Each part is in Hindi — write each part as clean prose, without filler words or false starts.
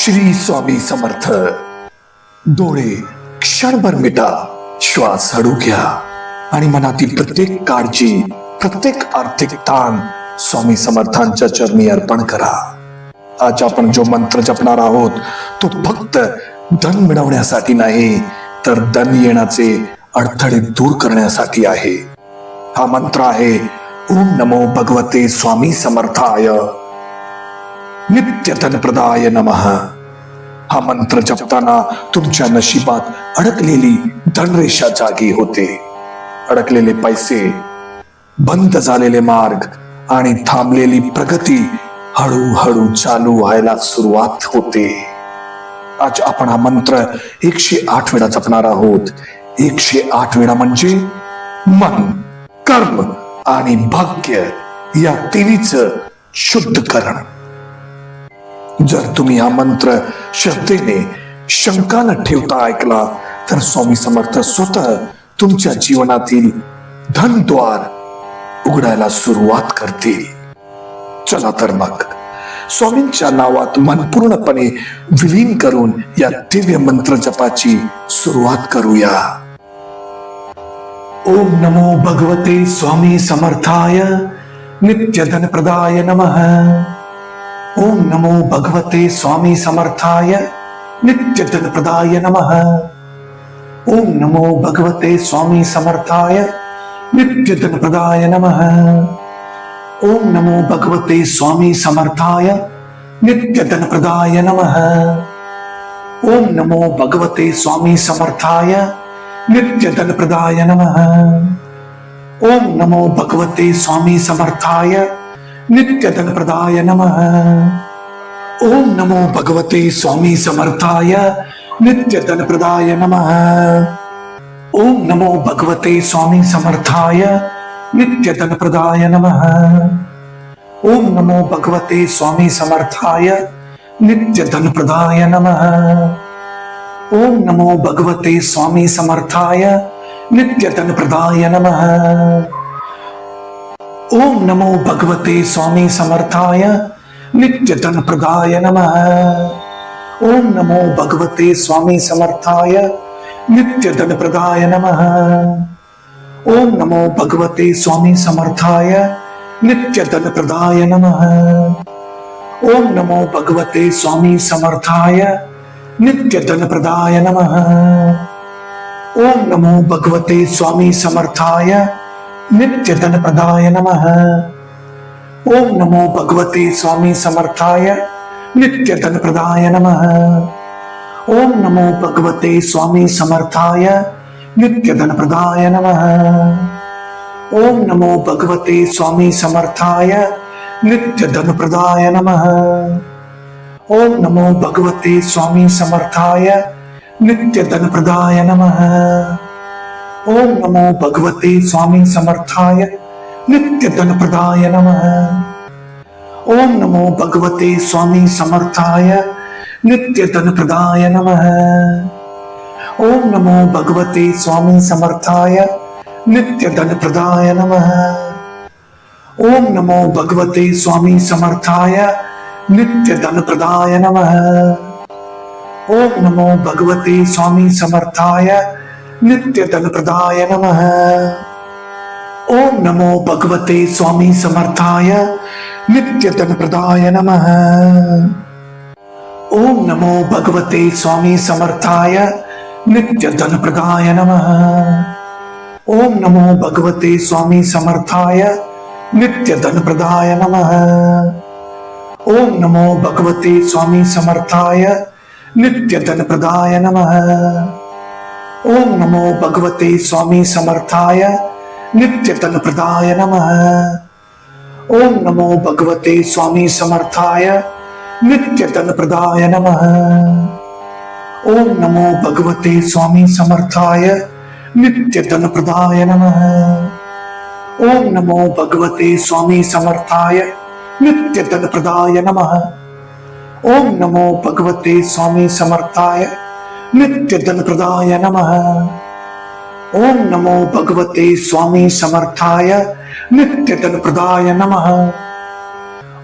श्री स्वामी समर्थ. डोळे क्षणभर मिटा, श्वास हळू घ्या आणि मनातील प्रत्येक काळजी, प्रत्येक आर्थिक ताण स्वामी समर्थांच्या चरणी अर्पण करा. आज आपण जो मंत्र जपणार आहोत तो फक्त धन मिळवण्यासाठी नाही, तर धन येण्याचे अडथळे दूर करण्यासाठी आहे. हा मंत्र आहे ओम नमो भगवते स्वामी समर्थाय नित्य धनप्रदाय नमः. हा मंत्र जपताना तुमच्या नशिबात अडकलेली धनरेषा जागी होते. अडकलेले पैसे, बंद झालेले मार्ग आणि थांबलेली प्रगती हळूहळू चालू व्हायला सुरुवात होते. आज आपण हा मंत्र 108 वेळा जपणार आहोत. 108 वेळा म्हणजे मन, कर्म आणि भाग्य या तिन्हीचं शुद्धीकरण. जर तुम्ही हा मंत्र श्रद्धेने, शंका न ठेवता ऐकला तर स्वामी समर्थ स्वतः तुमच्या जीवनातील धनद्वार उघडायला सुरुवात करतील. चला तर मग स्वामींच्या नावात मन पूर्णपणे विलीन करून या दिव्य मंत्र जपाची सुरुवात करूया. ओम नमो भगवते स्वामी समर्थाय नित्य धनप्रदाय नमः. ओम नमो भगवते स्वामी समर्थाय नित्य धनप्रदाय नमः. ओम नमो भगवते स्वामी समर्थाय नित्य धनप्रदाय नमः. ओम नमो भगवते स्वामी समर्थाय नित्य धनप्रदाय नमः. ओम नमो भगवते स्वामी समर्थाय नित्य धनप्रदाय नमः. ओम नमो भगवते स्वामी समर्थाय नित्य धनप्रदाय नमः. ओम नमो भगवते स्वामी समर्थाय नित्य धनप्रदाय नमः. ओम नमो भगवते स्वामी समर्थाय नित्य धनप्रदाय नमः. ओम नमो भगवते स्वामी समर्थाय नित्य धनप्रदाय नमः. ओम नमो भगवते स्वामी समर्थाय नित्य धनप्रदाय नमः. ओम नमो भगवते स्वामी समर्थाय नित्य धनप्रदाय नमः. ओम नमो भगवते स्वामी समर्थाय नित्य धनप्रदाय नमः. ओम नमो भगवते स्वामी समर्थाय नित्य धनप्रदाय नमः. ओम नमो भगवते स्वामी समर्थाय नित्य धनप्रदाय नमः. ओम नमो भगवते स्वामी समर्थाय नित्य धनप्रदाय नमः. ओम नमो भगवते स्वामी समर्थाय नित्य धनप्रदाय नमः. ओम नमो भगवते स्वामी समर्थाय नित्य धनप्रदाय नमः. ओम नमो भगवते स्वामी समर्थाय नित्य धनप्रदाय नमः. ओम नमो भगवते स्वामी समर्थाय नित्य धनप्रदाय नमः. ओम नमो भगवते स्वामी समर्थाय नित्य धनप्रदाय नमः. ओम नमो भगवते स्वामी समर्थाय नित्य धनप्रदाय नमः. ओम नमो भगवते स्वामी समर्थाय नित्य धनप्रदाय नमः. ओम नमो भगवते स्वामी समर्थाय नित्य धनप्रदाय नमः. ओम नमो भगवते स्वामी समर्थाय नित्य धनप्रदाय नमः. ओम नमो भगवते स्वामी समर्थाय नित्य धनप्रदाय नमः. ओम नमो भगवते स्वामी समर्थाय नित्य धनप्रदाय नमः. ओम नमो भगवते स्वामी समर्थाय नित्य धनप्रदाय नमः. ओम नमो भगवते स्वामी समर्थाय नित्य धनप्रदाय नमः. ओम नमो भगवते स्वामी समर्थाय नित्य धनप्रदाय नमः. ओम नमो भगवते स्वामी समर्थाय नित्य धनप्रदाय नमः. ओम नमो भगवते स्वामी समर्थाय नित्य धनप्रदाय नमः. ओम नमो भगवते स्वामी समर्थाय नित्य धनप्रदाय नमः. ओम नमो भगवते स्वामी समर्थाय नित्य धनप्रदाय नमः. ओम नमो भगवते स्वामी समर्थाय नित्य धनप्रदाय नमः.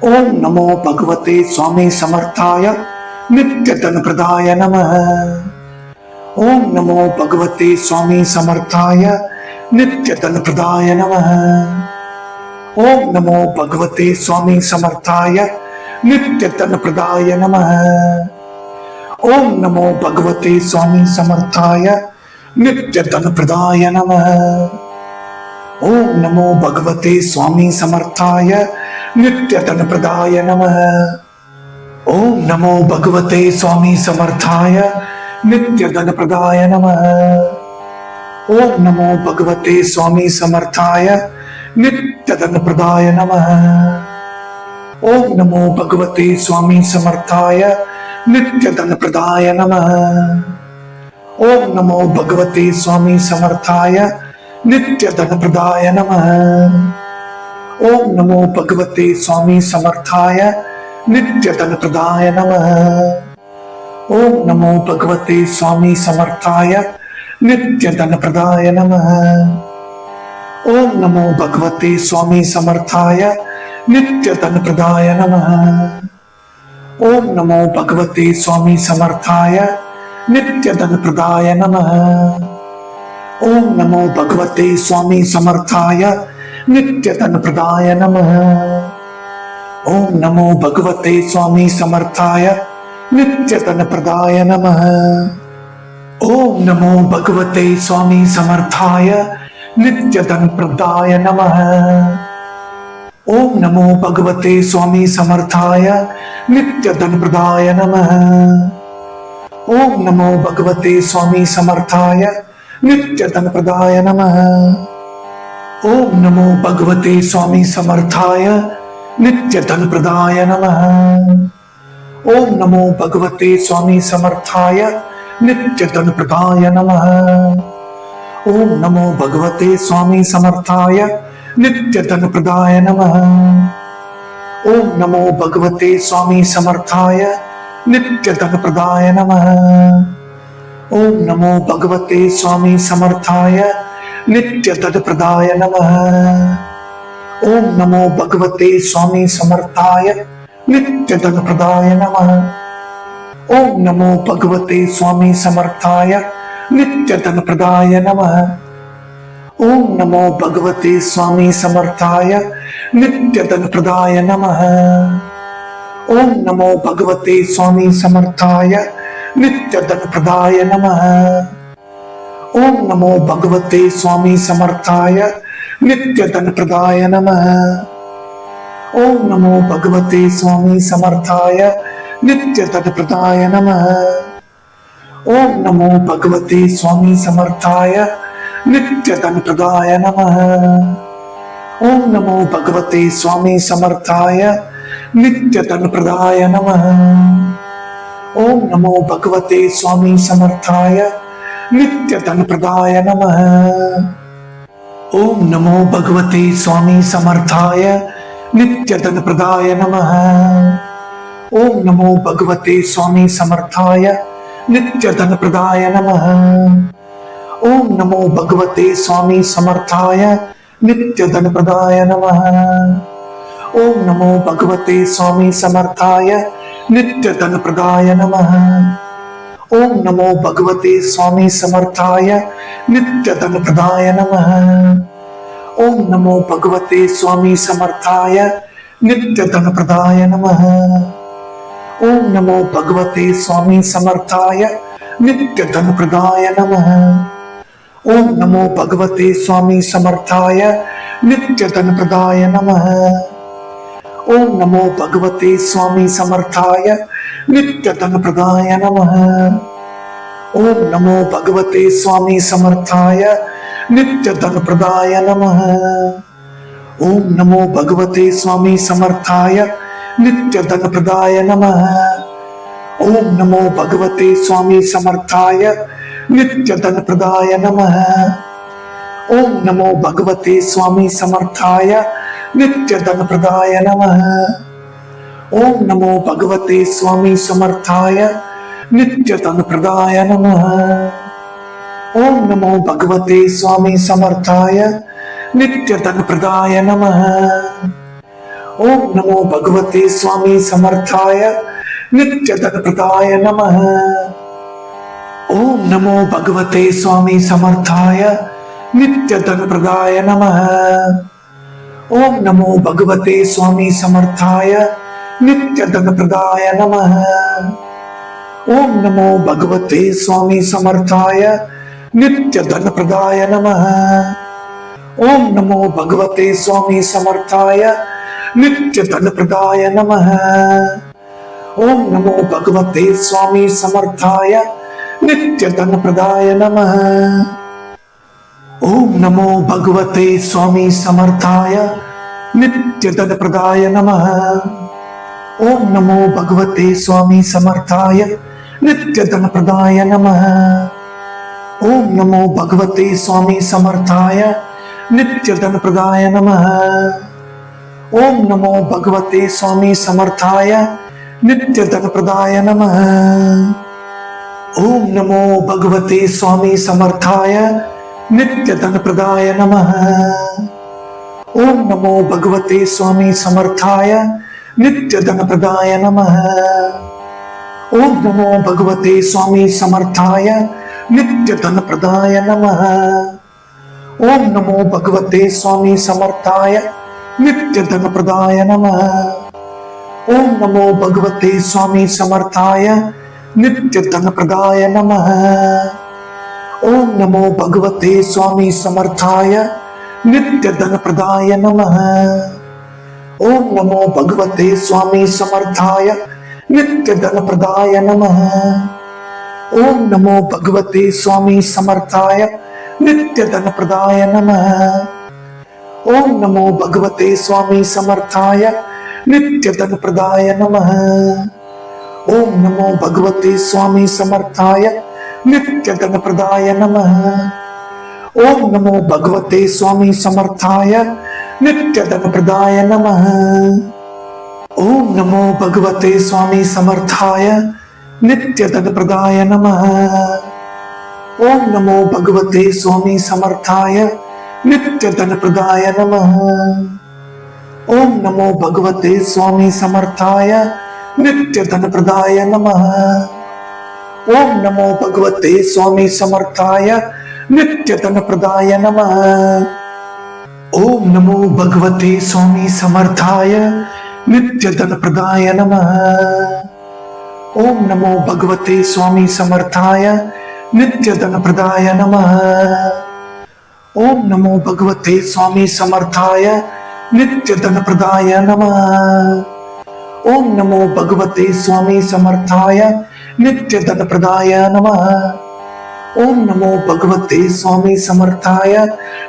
ओम नमो भगवते स्वामी समर्थाय नित्य धन प्रदाय नमः। ओम नमो भगवते स्वामी समर्थाय नित्य धन प्रदाय नमः। ओम नमो भगवते स्वामी समर्थाय नित्य धन प्रदाय नमः। ओम नमो भगवते स्वामी समर्थाय नित्य धन प्रदाय नमः। ओम नमो भगवते स्वामी समर्थाय नित्य धन प्रदाय नमः। ओम नमो भगवते स्वामी समर्थाय नित्य धन प्रदाय नमः। ओम नमो भगवते स्वामी समर्थाय नित्य धन प्रदाय नमः। ओम नमो भगवते स्वामी समर्थाय नित्य धन प्रदाय नमः। ओम नमो भगवते स्वामी समर्थाय नित्य धन प्रदाय नमः। ओम नमो भगवते स्वामी समर्थाय नित्य धन प्रदाय नमः। ओम नमो भगवते स्वामी समर्थाय नित्य धन प्रदाय नमः। ओम नमो भगवते स्वामी समर्थाय नित्य धन प्रदाय नमः। ओम नमो भगवते स्वामी समर्थाय नित्य धन प्रदाय नमः। ओम नमो भगवते स्वामी समर्थाय नित्य धन प्रदाय नमः। ओम नमो भगवते स्वामी समर्थाय नित्य धन प्रदाय नमः। ओम नमो भगवते स्वामी समर्थाय नित्य धन प्रदाय नमः। ओम नमो भगवते स्वामी समर्थाय नित्य धन प्रदाय नमः। ओम नमो भगवते स्वामी समर्थाय नित्य धन प्रदाय नमः। ओम नमो भगवते स्वामी समर्थाय नित्य धन प्रदाय नमः। ओम नमो भगवते स्वामी समर्थाय नित्य धन प्रदाय नमः। ओम नमो भगवते स्वामी समर्थाय नित्य धन प्रदाय नमः। ओम नमो भगवते स्वामी समर्थाय नित्य धन प्रदाय नमः। ओम नमो भगवते स्वामी समर्थाय नित्य धन प्रदाय नमः। ओम नमो भगवते स्वामी समर्थाय नित्य धन प्रदाय नमः। ओम नमो भगवते स्वामी समर्थाय नित्य धन प्रदाय नमः। ओम नमो भगवते स्वामी समर्थाय नित्य धन प्रदाय नमः। ओम नमो भगवते स्वामी समर्थाय नित्य धन प्रदाय नमः। ओम नमो भगवते स्वामी समर्थाय नित्य धन प्रदाय नमः। ओम नमो भगवते स्वामी समर्थाय नित्य धन प्रदाय नमः। ओम नमो भगवते स्वामी समर्थाय नित्य धन प्रदाय नमः। ओम नमो भगवते स्वामी समर्थाय नित्य धन प्रदाय नमः। ओम नमो भगवते स्वामी समर्थाय नित्य धन प्रदाय नमः। ओम नमो भगवते स्वामी समर्थाय नित्य धन प्रदाय नमः। ओम नमो भगवते स्वामी समर्थाय नित्य धन प्रदाय नमः। ओम नमो भगवते स्वामी समर्थाय नित्य धन प्रदाय नमः। ओम नमो भगवते स्वामी समर्थाय नित्य धन प्रदाय नमः। ओम नमो भगवते स्वामी समर्थाय नित्य धन प्रदाय नमः। ओम नमो भगवते स्वामी समर्थाय नित्य धन प्रदाय नमः। ओम नमो भगवते स्वामी समर्थाय नित्य धन प्रदाय नमः। ओम नमो भगवते स्वामी समर्थाय नित्य धन प्रदाय नमः। ओम नमो भगवते स्वामी समर्थाय नित्य धन प्रदाय नमः। ओम नमो भगवते स्वामी समर्थाय नित्य धन प्रदाय नमः। ओम नमो भगवते स्वामी समर्थाय नित्य धन प्रदाय नमः। ओम नमो भगवते स्वामी समर्थाय नित्य धन प्रदाय नमः। ओम नमो भगवते स्वामी समर्थाय नित्य धन प्रदाय नमः। ओम नमो भगवते स्वामी समर्थाय नित्य धन प्रदाय नमः। ओम नमो भगवते स्वामी समर्थाय नित्य धन प्रदाय नमः। ओम नमो भगवते स्वामी समर्थाय नित्य धन प्रदाय नमः। ओम नमो भगवते स्वामी समर्थाय नित्य धन प्रदाय नमः। ओम नमो भगवते स्वामी समर्थाय नित्य धन प्रदाय नमः। ओम नमो भगवते स्वामी समर्थाय नित्य धन प्रदाय नमः। ओम नमो भगवते स्वामी समर्थाय नित्य धन प्रदाय नमः। ओम नमो भगवते स्वामी समर्थाय नित्य धन प्रदाय नमः। ओम नमो भगवते स्वामी समर्थाय नित्य धन प्रदाय नमः। ओम नमो भगवते स्वामी समर्थाय नित्य धन प्रदाय नमः। ओम नमो भगवते स्वामी समर्थाय नित्य धन प्रदाय नमः। ओम नमो भगवते स्वामी समर्थाय नित्य धन प्रदाय नमः। ओम नमो भगवते स्वामी समर्थाय नित्य धन प्रदाय नमः। ओम नमो भगवते स्वामी समर्थाय नित्य धन प्रदाय नमः। ओम नमो भगवते स्वामी समर्थाय नित्य धन प्रदाय नमः। ओम नमो भगवते स्वामी समर्थाय नित्य धन प्रदाय नमः। ओम नमो भगवते स्वामी समर्थाय नित्य धन प्रदाय नमः। ओम नमो भगवते स्वामी समर्थाय नित्य धन प्रदाय नमः। ओम नमो भगवते स्वामी समर्थाय नित्य धन प्रदाय नमः। ओम नमो भगवते स्वामी समर्थाय नित्य धन प्रदाय नमः। ओम नमो भगवते स्वामी समर्थाय नित्य धन प्रदाय नमः। ओम नमो भगवते स्वामी समर्थाय नित्य धन प्रदाय नमः। ओम नमो भगवते स्वामी समर्थाय नित्य धन प्रदाय नमः। ओम नमो भगवते स्वामी समर्थाय नित्य धन प्रदाय नमः। ओम नमो भगवते स्वामी समर्थाय नित्य धन प्रदाय नमः। ओम नमो भगवते स्वामी समर्थाय नित्य धन प्रदाय नमः। ओम नमो भगवते स्वामी समर्थाय नित्य धन प्रदाय नमः। ओम नमो भगवते स्वामी समर्थाय नित्य धन प्रदाय नमः। ओम नमो भगवते स्वामी समर्थाय नित्य धन प्रदाय नमः। ओम नमो भगवते स्वामी समर्थाय नित्य धन प्रदाय नमः। ओम नमो भगवते स्वामी समर्थाय नित्य धन प्रदाय नमः। ओम नमो भगवते स्वामी समर्थाय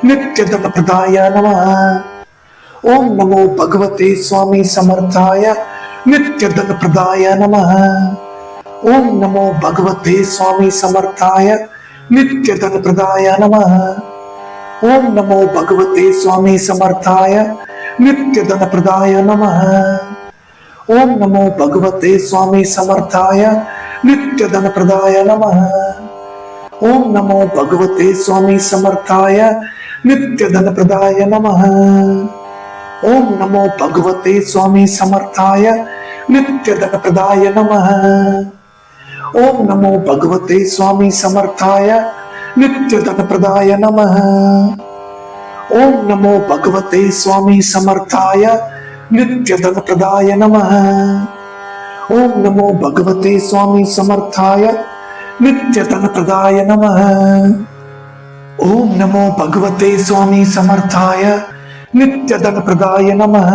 नित्य धन प्रदाय नमः। ओम नमो भगवते स्वामी समर्थाय नित्य धन प्रदाय नमः। ओम नमो भगवते स्वामी समर्थाय नित्य धन प्रदाय नमः। ओम नमो भगवते स्वामी समर्थाय नित्य धन प्रदाय नमः। ओम नमो भगवते स्वामी समर्थाय नित्य धन प्रदाय नमः। ओम नमो भगवते स्वामी समर्थाय नित्य धन प्रदाय नमः। ओम नमो भगवते स्वामी समर्थाय नित्य धन प्रदाय नमः। ओम नमो भगवते स्वामी समर्थाय नित्य धन प्रदाय नमः। ओम नमो भगवते स्वामी समर्थाय नित्य धन प्रदाय नमः। ओम नमो भगवते स्वामी समर्थाय नित्य धन प्रदाय नमः। ओम नमो भगवते स्वामी समर्थाय नित्य धन प्रदाय नमः।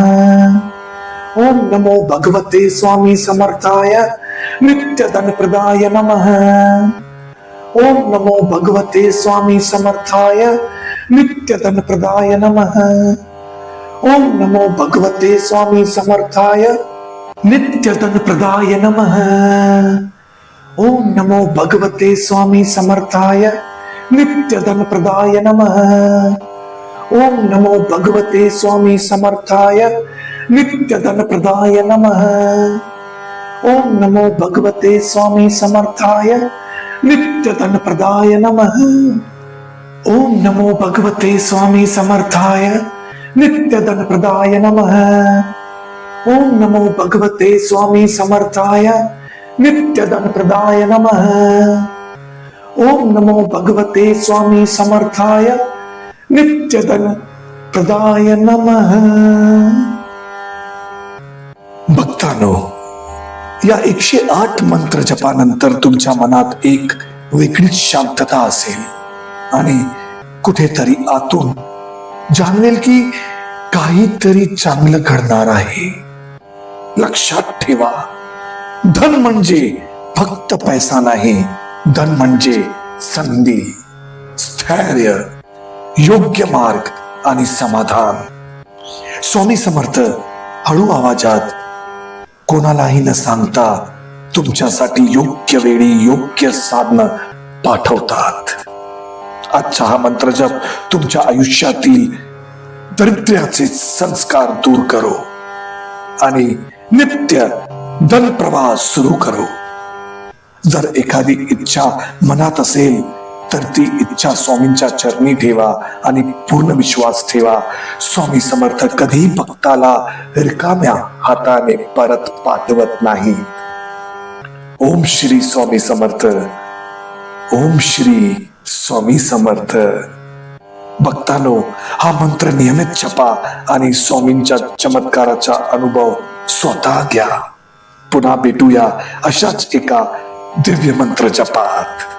ओम नमो भगवते स्वामी समर्थाय नित्य धन प्रदाय नमः। ओम नमो भगवते स्वामी समर्थाय नित्य धन प्रदाय नमः। ओम नमो भगवते स्वामी समर्थाय नित्य धन प्रदाय नमः। ओम नमो भगवते स्वामी समर्थाय नित्य धन प्रदाय नमः। ओम नमो भगवते स्वामी समर्थाय नित्य धन प्रदाय नमः। ओम नमो भगवते स्वामी समर्थाय नित्य धन प्रदाय नमः। ओम नमो भगवते स्वामी समर्थाय नित्य धन प्रदाय नमः। ओम नमो भगवते स्वामी समर्थाय नित्यधनप्रदाय नमः. ओम नमो भगवते स्वामी समर्थाय नित्यधन प्रदाय नमः. भक्तांनो, या 108 मंत्र जपानंतर तुमच्या मनात एक वेगळीच शांतता असेल आणि कुठेतरी आतून जाणवेल की काहीतरी चांगलं घडणार आहे. लक्षात ठेवा, धन म्हणजे फक्त पैसा नाही. धन म्हणजे संधी, स्थैर्य, योग्य मार्ग आणि समाधान. स्वामी समर्थ हळू आवाजात, कोणालाही न सांगता तुमच्यासाठी योग्य वेळी योग्य साधन पाठवतात. आजचा हा मंत्र जप तुमच्या आयुष्यातील दरिद्र्याचे संस्कार दूर करो आणि नित्य धन प्रवाह सुरू करो. जर एखादी इच्छा मनात असेल तर ती इच्छा स्वामींच्या चरणी ठेवा आणि पूर्ण विश्वास ठेवा, स्वामी समर्थ कधी भक्ताला रिकाम्या हाताने परत पाठवत नाही. ओम श्री स्वामी समर्थ. ओम श्री स्वामी समर्थ. भक्तांनो, हा मंत्र नियमित जपा आणि स्वामींच्या चमत्काराचा अनुभव स्वतः घ्या. पुन्हा भेटूया अशाच एका दिव्य मंत्र जपात.